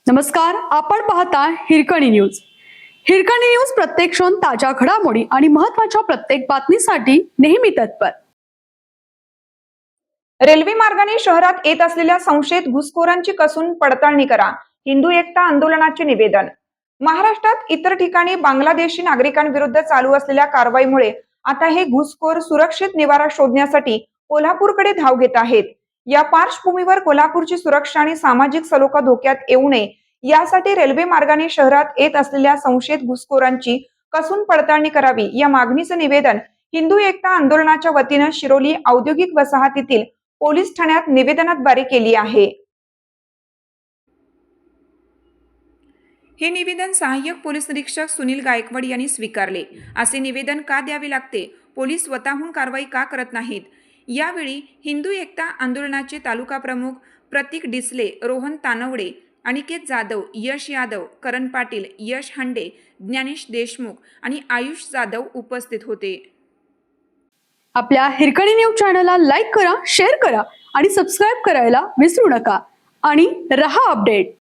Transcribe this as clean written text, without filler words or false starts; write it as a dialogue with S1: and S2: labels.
S1: नमस्कार, आपण पाहता हिरकणी न्यूज. हिरकणी न्यूज प्रत्येक क्षण ताज्या घडामोडी आणि महत्त्वाच्या प्रत्येक बातमीसाठी नेहमी तत्पर.
S2: रेल्वे मार्गाने शहरात येत असलेल्या संशयित घुसखोरांची कसून पडताळणी करा. हिंदू एकता आंदोलनाचे निवेदन. महाराष्ट्रात इतर ठिकाणी बांगलादेशी नागरिकांविरुद्ध चालू असलेल्या कारवाईमुळे आता हे घुसखोर सुरक्षित निवारा शोधण्यासाठी कोल्हापूरकडे धाव घेत आहेत. या पार्श्वभूमीवर कोल्हापूरची सुरक्षा आणि सामाजिक सलोखा धोक्यात येऊ नये यासाठी रेल्वे मार्गाने शहरात येत असलेल्या संशयित घुसखोरांची कसून पडताळणी करावी या मागणीचं निवेदन हिंदू एकता आंदोलनाच्या वतीनं शिरोली औद्योगिक वसाहतीतील पोलीस ठाण्यात निवेदनाद्वारे केली आहे. हे निवेदन सहाय्यक पोलीस निरीक्षक सुनील गायकवाड यांनी स्वीकारले. असे निवेदन का द्यावे लागते? पोलीस स्वतःहून कारवाई का करत नाहीत? यावेळी हिंदू एकता आंदोलनाचे तालुका प्रमुख प्रतीक डिसले, रोहन तानवडे, अनिकेत जाधव, यश यादव, करण पाटील, यश हंडे, ज्ञानेश देशमुख आणि आयुष जाधव उपस्थित होते.
S1: आपल्या हिरकणी न्यूज चॅनलला लाईक करा, शेअर करा आणि सबस्क्राईब करायला विसरू नका आणि रहा अपडेट.